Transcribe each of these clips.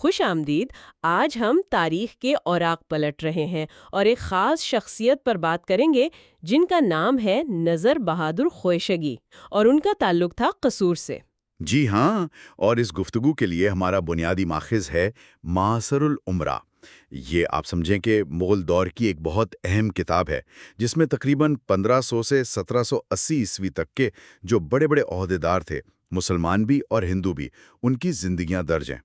خوش آمدید۔ آج ہم تاریخ کے اوراق پلٹ رہے ہیں اور ایک خاص شخصیت پر بات کریں گے جن کا نام ہے نذر بہادر خویشگی اور ان کا تعلق تھا قصور سے۔ جی ہاں، اور اس گفتگو کے لیے ہمارا بنیادی ماخذ ہے معاصر الامراء۔ یہ آپ سمجھیں کہ مغل دور کی ایک بہت اہم کتاب ہے جس میں تقریباً 1500 سے 1780 عیسوی تک کے جو بڑے بڑے عہدیدار تھے، مسلمان بھی اور ہندو بھی، ان کی زندگیاں درج ہیں۔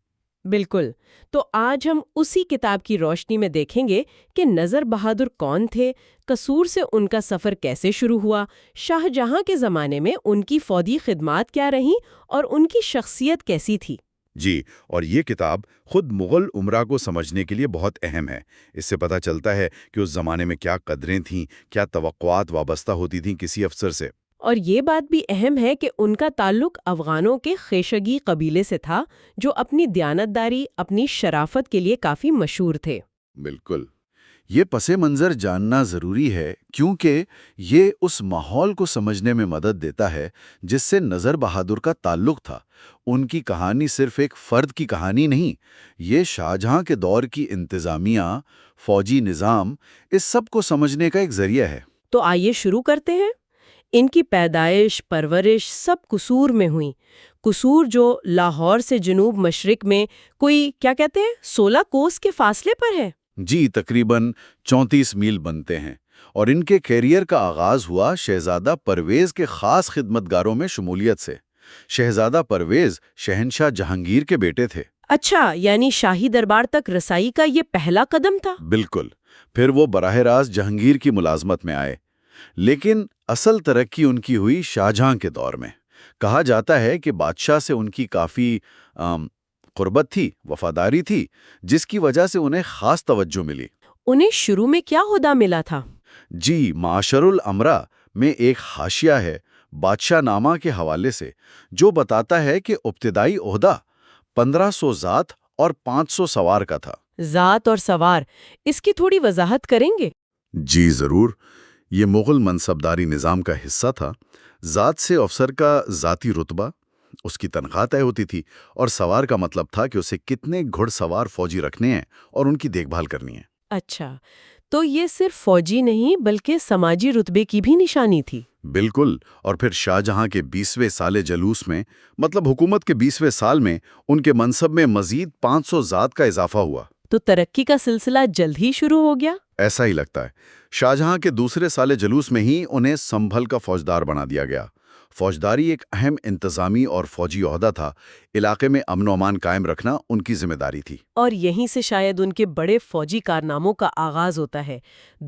بالکل، تو آج ہم اسی کتاب کی روشنی میں دیکھیں گے کہ نذر بہادر کون تھے، قصور سے ان کا سفر کیسے شروع ہوا، شاہ جہاں کے زمانے میں ان کی فوجی خدمات کیا رہیں اور ان کی شخصیت کیسی تھی۔ جی، اور یہ کتاب خود مغل امراء کو سمجھنے کے لیے بہت اہم ہے۔ اس سے پتہ چلتا ہے کہ اس زمانے میں کیا قدریں تھیں، کیا توقعات وابستہ ہوتی تھیں کسی افسر سے۔ اور یہ بات بھی اہم ہے کہ ان کا تعلق افغانوں کے خیشگی قبیلے سے تھا جو اپنی دیانتداری، اپنی شرافت کے لیے کافی مشہور تھے۔ بالکل، یہ پس منظر جاننا ضروری ہے کیونکہ یہ اس ماحول کو سمجھنے میں مدد دیتا ہے جس سے نذر بہادر کا تعلق تھا۔ ان کی کہانی صرف ایک فرد کی کہانی نہیں، یہ شاہجہاں کے دور کی انتظامیہ، فوجی نظام، اس سب کو سمجھنے کا ایک ذریعہ ہے۔ تو آئیے شروع کرتے ہیں۔ ان کی پیدائش، پرورش سب قصور میں ہوئی۔ قصور جو لاہور سے جنوب مشرق میں کوئی کیا کہتے ہیں 16 کوس کے فاصلے پر ہے۔ جی، تقریباً 34 میل بنتے ہیں، اور ان کے کیریئر کا آغاز ہوا شہزادہ پرویز کے خاص خدمتگاروں میں شمولیت سے۔ شہزادہ پرویز شہنشاہ جہانگیر کے بیٹے تھے۔ اچھا، یعنی شاہی دربار تک رسائی کا یہ پہلا قدم تھا۔ بالکل، پھر وہ براہ راست جہانگیر کی ملازمت میں آئے، لیکن اصل ترقی ان کی ہوئی شاہجہاں کے دور میں۔ کہا جاتا ہے کہ بادشاہ سے ان کی کافی قربت تھی، وفاداری تھی، جس کی وجہ سے انہیں خاص توجہ ملی۔ انہیں شروع میں کیا عہدہ ملا تھا؟ جی، معاشر الامراء میں ایک حاشیہ ہے بادشاہ نامہ کے حوالے سے جو بتاتا ہے کہ ابتدائی عہدہ 1500 ذات اور 500 سوار کا تھا۔ ذات اور سوار، اس کی تھوڑی وضاحت کریں گے؟ جی ضرور، یہ مغل منصبداری نظام کا حصہ تھا۔ ذات سے افسر کا ذاتی رتبہ، اس کی تنخواہ طے ہوتی تھی، اور سوار کا مطلب تھا کہ اسے کتنے گھڑ سوار فوجی رکھنے ہیں اور ان کی دیکھ بھال کرنی ہے۔ اچھا، تو یہ صرف فوجی نہیں بلکہ سماجی رتبے کی بھی نشانی تھی۔ بالکل، اور پھر شاہجہاں کے 20ویں سال جلوس میں، مطلب حکومت کے 20ویں سال میں، ان کے منصب میں مزید 500 ذات کا اضافہ ہوا۔ تو ترقی کا سلسلہ جلد ہی شروع ہو گیا؟ ایسا ہی لگتا ہے۔ شاہجہاں کے دوسرے سال جلوس میں ہی انہیں سنبھل کا فوجدار بنا دیا گیا۔ فوجداری ایک اہم انتظامی اور فوجی عہدہ تھا۔ علاقے میں امن و امان قائم رکھنا ان کی ذمہ داری تھی۔ اور یہیں سے شاید ان کے بڑے فوجی کارناموں کا آغاز ہوتا ہے۔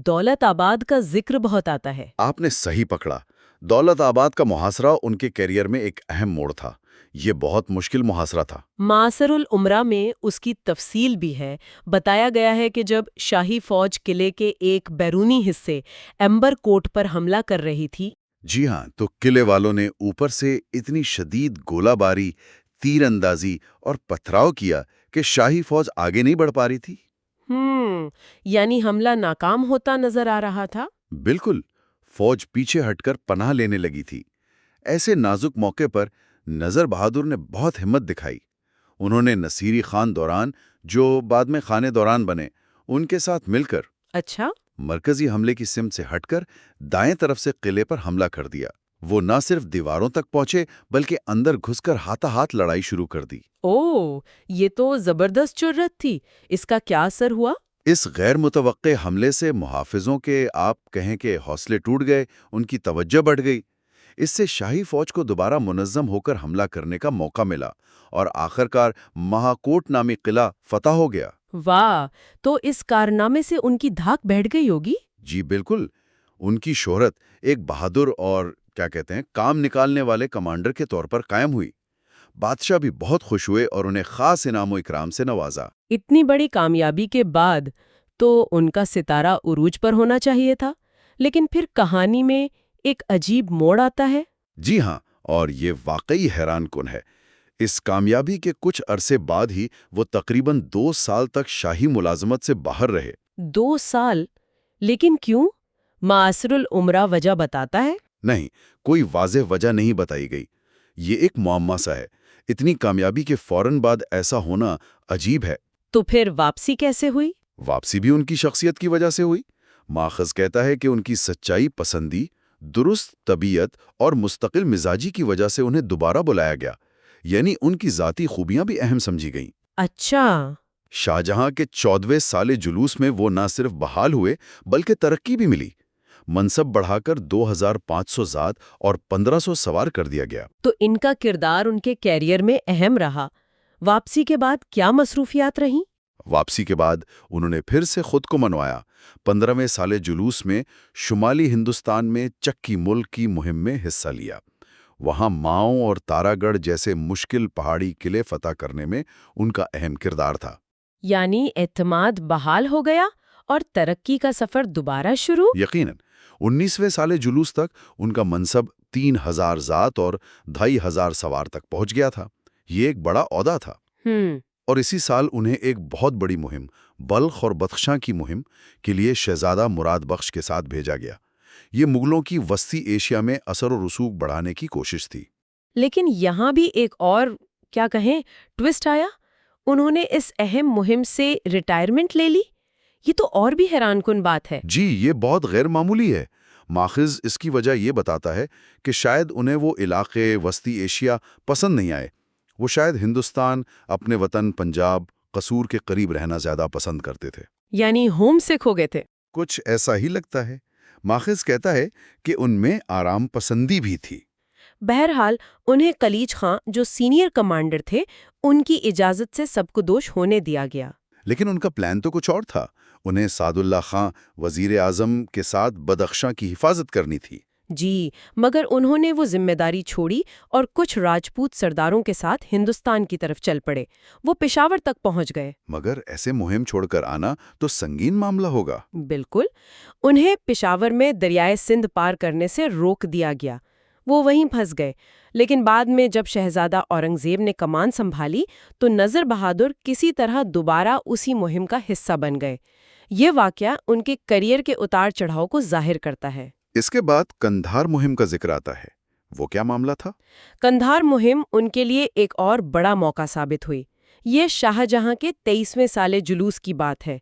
دولت آباد کا ذکر بہت آتا ہے۔ آپ نے صحیح پکڑا، دولت آباد کا محاصرہ ان کے کیریئر میں ایک اہم موڑ تھا۔ یہ بہت مشکل محاصرہ تھا۔ معاصر الامراء میں اس کی تفصیل بھی ہے۔ بتایا گیا ہے کہ جب شاہی فوج قلعے کے ایک بیرونی حصے ایمبر کوٹ پر حملہ کر رہی تھی، جی ہاں، تو قلعے والوں نے اوپر سے اتنی شدید گولہ باری، تیر اندازی اور پتھراؤ کیا کہ شاہی فوج آگے نہیں بڑھ پا رہی تھی۔ یعنی حملہ ناکام ہوتا نظر آ رہا تھا۔ بالکل، فوج پیچھے ہٹ کر پناہ لینے لگی تھی۔ ایسے نازک موقع پر نذر بہادر نے بہت ہمت دکھائی۔ انہوں نے نصیری خان دوران، جو بعد میں خانے دوران بنے، ان کے ساتھ مل کر اچھا، مرکزی حملے کی سمت سے ہٹ کر دائیں طرف سے قلعے پر حملہ کر دیا۔ وہ نہ صرف دیواروں تک پہنچے بلکہ اندر گھس کر ہاتھ لڑائی شروع کر دی۔ یہ تو زبردست جرأت تھی۔ اس کا کیا اثر ہوا؟ اس غیر متوقع حملے سے محافظوں کے آپ کہیں کہ حوصلے ٹوٹ گئے، ان کی توجہ بڑھ گئی۔ اس سے شاہی فوج کو دوبارہ منظم ہو کر حملہ کرنے کا موقع ملا، اور آخرکار مہاکوٹ نامی قلعہ فتح ہو گیا۔ واہ، تو اس کارنامے سے ان کی دھاک بیٹھ گئی ہوگی؟ جی بالکل، ان کی شہرت ایک بہادر اور کام نکالنے والے کمانڈر کے طور پر قائم ہوئی۔ بادشاہ بھی بہت خوش ہوئے اور انہیں خاص انعام و اکرام سے نوازا۔ اتنی بڑی کامیابی کے بعد تو ان کا ستارہ عروج پر ہونا چاہیے تھا، لیکن پھر کہانی میں ایک عجیب موڑ آتا ہے۔ جی ہاں، اور یہ واقعی حیران کن ہے۔ اس کامیابی کے کچھ عرصے بعد ہی وہ تقریباً 2 سال تک شاہی ملازمت سے باہر رہے۔ 2 سال؟ لیکن کیوں؟ معاصر الامراء وجہ بتاتا ہے؟ نہیں، کوئی واضح وجہ نہیں بتائی گئی۔ یہ ایک معمہ سا ہے۔ اتنی کامیابی کے فوراً بعد ایسا ہونا عجیب ہے۔ تو پھر واپسی کیسے ہوئی؟ واپسی بھی ان کی شخصیت کی وجہ سے ہوئی۔ ماخذ کہتا ہے کہ ان کی سچائی پسندی، درست طبیعت اور مستقل مزاجی کی وجہ سے انہیں دوبارہ بلایا گیا، یعنی ان کی ذاتی خوبیاں بھی اہم سمجھی گئیں۔ اچھا۔ شاہجہاں کے 14ویں سال جلوس میں وہ نہ صرف بحال ہوئے بلکہ ترقی بھی ملی۔ منصب بڑھا کر 2500 ذات اور 1500 سوار کر دیا گیا۔ تو ان کا کردار ان کے کیریئر میں اہم رہا۔ واپسی کے بعد کیا مصروفیات رہیں؟ واپسی کے بعد انہوں نے پھر سے خود کو منوایا۔ 15ویں سال جلوس میں شمالی ہندوستان میں چکی ملک کی مہم میں حصہ لیا۔ وہاں ماؤں اور تارا گڑھ جیسے مشکل پہاڑی قلعے فتح کرنے میں ان کا اہم کردار تھا۔ یعنی اعتماد بحال ہو گیا اور ترقی کا سفر دوبارہ شروع؟ یقیناً 19ویں سال جلوس تک ان کا منصب 3000 ذات اور 2500 سوار تک پہنچ گیا تھا۔ یہ ایک بڑا عہدہ تھا۔ اور اسی سال انہیں ایک بہت بڑی مہم، بلخ اور بدخشاں کی مہم کے لیے شہزادہ مراد بخش کے ساتھ بھیجا گیا۔ یہ مغلوں کی وسطی ایشیا میں اثر و رسوخ بڑھانے کی کوشش تھی۔ لیکن یہاں بھی ایک اور کیا کہیں ٹوسٹ آیا۔ انہوں نے اس اہم مہم سے ریٹائرمنٹ لے لی۔ یہ تو اور بھی حیران کن بات ہے۔ جی، یہ بہت غیر معمولی ہے۔ ماخذ اس کی وجہ یہ بتاتا ہے کہ شاید انہیں وہ علاقے وسطی ایشیا پسند نہیں آئے۔ وہ شاید ہندوستان، اپنے وطن پنجاب، قصور کے قریب رہنا زیادہ پسند کرتے تھے۔ یعنی ہوم سک ہو گئے تھے۔ کچھ ایسا ہی لگتا ہے۔ ماخذ کہتا ہے کہ ان میں آرام پسندی بھی تھی۔ بہرحال انہیں کلیج خاں جو سینئر کمانڈر تھے ان کی اجازت سے سب کو دوش ہونے دیا گیا۔ لیکن ان کا پلان تو کچھ اور تھا۔ انہیں سعد اللہ خان وزیر اعظم کے ساتھ بدخشاں کی حفاظت کرنی تھی۔ جی، مگر انہوں نے وہ ذمہ داری چھوڑی اور کچھ راجپوت سرداروں کے ساتھ ہندوستان کی طرف چل پڑے۔ وہ پشاور تک پہنچ گئے۔ مگر ایسے مہم چھوڑ کر آنا تو سنگین معاملہ ہوگا۔ بالکل۔ انہیں پشاور میں دریائے سندھ پار کرنے سے روک دیا گیا۔ وہ وہیں پھنس گئے۔ لیکن بعد میں جب شہزادہ اورنگزیب نے کمان سنبھالی تو نذر بہادر کسی طرح دوبارہ اسی مہم کا حصہ بن گئے۔ یہ واقعہ ان کے کیریئر کے اتار چڑھاؤ کو ظاہر کرتا ہے۔ اس کے بعد قندھار مہم کا ذکر آتا ہے۔ وہ کیا معاملہ تھا؟ قندھار مہم ان کے لیے ایک اور بڑا موقع ثابت ہوئی۔ یہ شاہجہاں کے 23ویں سال جلوس کی بات ہے۔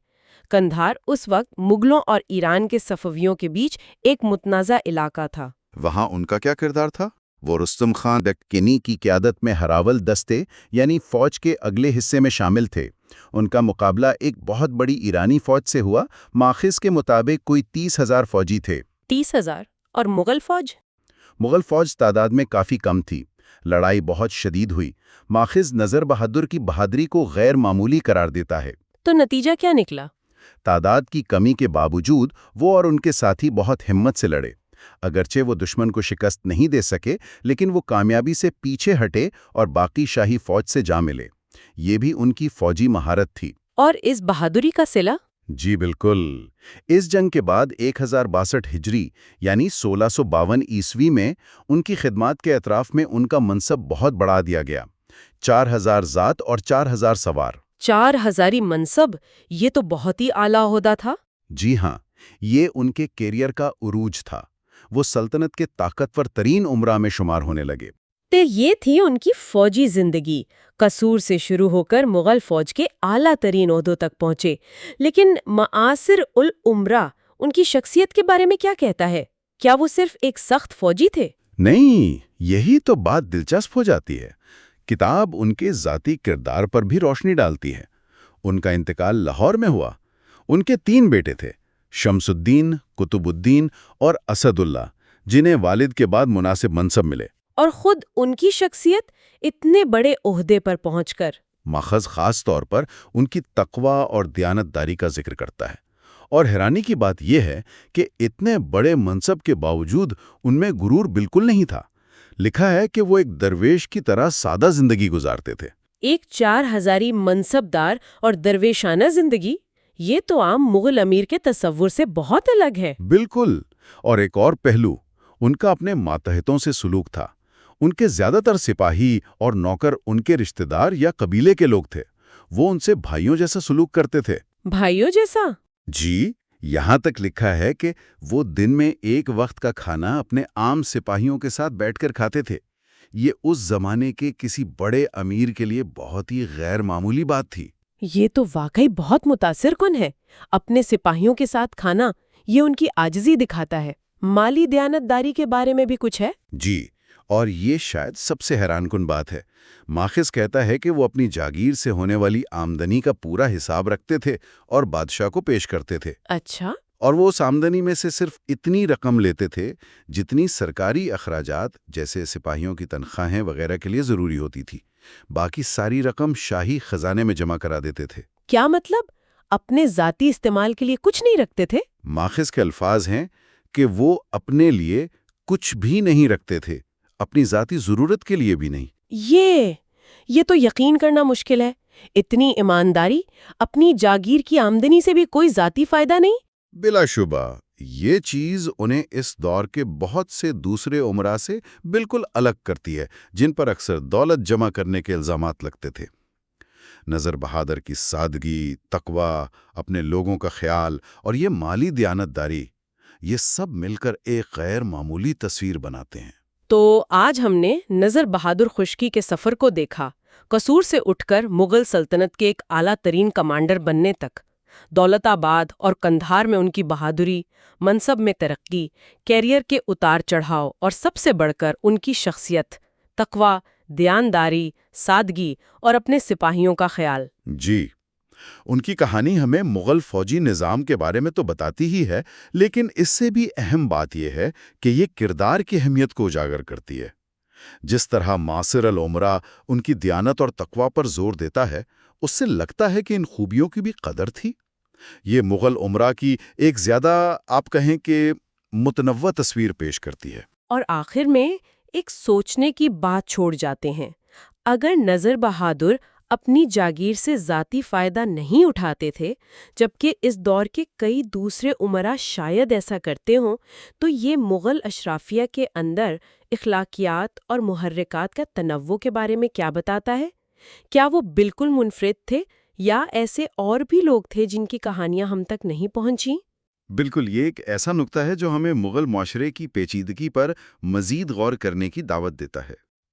قندھار اس وقت مغلوں اور ایران کے صفویوں کے بیچ ایک متنازع علاقہ تھا۔ وہاں ان کا کیا کردار تھا؟ وہ رستم خان دکنی کی قیادت میں ہراول دستے یعنی فوج کے اگلے حصے میں شامل تھے۔ ان کا مقابلہ ایک بہت بڑی ایرانی فوج سے ہوا۔ ماخذ کے مطابق کوئی 30,000 فوجی تھے۔ 30,000 اور مغل فوج؟ مغل فوج تعداد میں کافی کم تھی۔ لڑائی بہت شدید ہوئی۔ ماخذ نذر بہادر کی بہادری کو غیر معمولی قرار دیتا ہے۔ تو نتیجہ کیا نکلا؟ تعداد کی کمی کے باوجود وہ اور ان کے ساتھی بہت ہمت سے لڑے۔ اگرچہ وہ دشمن کو شکست نہیں دے سکے، لیکن وہ کامیابی سے پیچھے ہٹے اور باقی شاہی فوج سے جا ملے۔ یہ بھی ان کی فوجی مہارت تھی۔ اور اس بہادری کا صلہ؟ جی بالکل۔ اس جنگ کے بعد 1062 ہجری یعنی 1652 عیسوی میں ان کی خدمات کے اطراف میں ان کا منصب بہت بڑھا دیا گیا۔ 4000 ذات اور 4000 سوار۔ 4000 منصب، یہ تو بہت ہی اعلیٰ عہدہ تھا۔ جی ہاں، یہ ان کے کیریئر کا عروج تھا۔ وہ سلطنت کے طاقتور ترین امراء میں شمار ہونے لگے۔ تو یہ تھی ان کی فوجی زندگی۔ قصور سے شروع ہو کر مغل فوج کے اعلیٰ ترین عہدوں تک پہنچے۔ لیکن معاصر الامراء ان کی شخصیت کے بارے میں کیا کہتا ہے؟ کیا وہ صرف ایک سخت فوجی تھے؟ نہیں، یہی تو بات دلچسپ ہو جاتی ہے۔ کتاب ان کے ذاتی کردار پر بھی روشنی ڈالتی ہے۔ ان کا انتقال لاہور میں ہوا۔ ان کے 3 بیٹے تھے، شمس الدین، قطب الدین اور اسد اللہ، جنہیں والد کے بعد مناسب منصب ملے۔ اور خود ان کی شخصیت اتنے بڑے عہدے پر پہنچ کر ماخذ خاص طور پر ان کی تقوی اور دیانتداری کا ذکر کرتا ہے۔ اور حیرانی کی بات یہ ہے کہ اتنے بڑے منصب کے باوجود ان میں غرور بالکل نہیں تھا۔ لکھا ہے کہ وہ ایک درویش کی طرح سادہ زندگی گزارتے تھے۔ ایک 4000 منصب دار اور درویشانہ زندگی، یہ تو عام مغل امیر کے تصور سے بہت الگ ہے۔ بالکل۔ اور ایک اور پہلو، ان کا اپنے ماتحتوں سے سلوک تھا۔ ان کے زیادہ تر سپاہی اور نوکر ان کے رشتہ دار یا قبیلے کے لوگ تھے۔ وہ ان سے بھائیوں جیسا سلوک کرتے تھے۔ بھائیوں جیسا؟ جی، یہاں تک لکھا ہے کہ وہ دن میں ایک وقت کا کھانا اپنے عام سپاہیوں کے ساتھ بیٹھ کر کھاتے تھے۔ یہ اس زمانے کے کسی بڑے امیر کے لیے بہت ہی غیر معمولی بات تھی۔ یہ تو واقعی بہت متاثر کن ہے۔ اپنے سپاہیوں کے ساتھ کھانا، یہ ان کی عاجزی دکھاتا ہے۔ مالی دیانتداری کے بارے میں بھی کچھ ہے؟ جی، اور یہ شاید سب سے حیران کن بات ہے۔ ماخذ کہتا ہے کہ وہ اپنی جاگیر سے ہونے والی آمدنی کا پورا حساب رکھتے تھے اور بادشاہ کو پیش کرتے تھے۔ اچھا۔ اور وہ اس آمدنی میں سے صرف اتنی رقم لیتے تھے جتنی سرکاری اخراجات جیسے سپاہیوں کی تنخواہیں وغیرہ کے لیے ضروری ہوتی تھی۔ باقی ساری رقم شاہی خزانے میں جمع کرا دیتے تھے۔ کیا مطلب؟ اپنے ذاتی استعمال کے لیے کچھ نہیں رکھتے تھے؟ ماخذ کے الفاظ ہیں کہ وہ اپنے لیے کچھ بھی نہیں رکھتے تھے، اپنی ذاتی ضرورت کے لیے بھی نہیں۔ یہ تو یقین کرنا مشکل ہے۔ اتنی ایمانداری، اپنی جاگیر کی آمدنی سے بھی کوئی ذاتی فائدہ نہیں؟ بلا شبہ یہ چیز انہیں اس دور کے بہت سے دوسرے عمراء سے بالکل الگ کرتی ہے جن پر اکثر دولت جمع کرنے کے الزامات لگتے تھے۔ نذر بہادر کی سادگی، تقوی، اپنے لوگوں کا خیال اور یہ مالی دیانتداری، یہ سب مل کر ایک غیر معمولی تصویر بناتے ہیں۔ تو آج ہم نے نذر بہادر خشکی کے سفر کو دیکھا، قصور سے اٹھ کر مغل سلطنت کے ایک اعلیٰ ترین کمانڈر بننے تک۔ دولت آباد اور قندھار میں ان کی بہادری، منصب میں ترقی، کیریئر کے اتار چڑھاؤ اور سب سے بڑھ کر ان کی شخصیت، تقوی، دیانتداری، سادگی اور اپنے سپاہیوں کا خیال۔ جی، ان کی کہانی ہمیں مغل فوجی نظام کے بارے میں تو بتاتی ہی ہے، لیکن اس سے بھی اہم بات یہ ہے کہ یہ کردار کی اہمیت کو اجاگر کرتی ہے۔ جس طرح معاصر العمرا ان کی دیانت اور تقوی پر زور دیتا ہے، اس سے لگتا ہے کہ ان خوبیوں کی بھی قدر تھی۔ یہ مغل عمرا کی ایک زیادہ آپ کہیں کہ متنوع تصویر پیش کرتی ہے۔ اور آخر میں ایک سوچنے کی بات چھوڑ جاتے ہیں۔ اگر نذر بہادر اپنی جاگیر سے ذاتی فائدہ نہیں اٹھاتے تھے، جبکہ اس دور کے کئی دوسرے امراء شاید ایسا کرتے ہوں، تو یہ مغل اشرافیہ کے اندر اخلاقیات اور محرکات کا تنوع کے بارے میں کیا بتاتا ہے؟ کیا وہ بالکل منفرد تھے یا ایسے اور بھی لوگ تھے جن کی کہانیاں ہم تک نہیں پہنچیں؟ بالکل، یہ ایک ایسا نقطہ ہے جو ہمیں مغل معاشرے کی پیچیدگی پر مزید غور کرنے کی دعوت دیتا ہے۔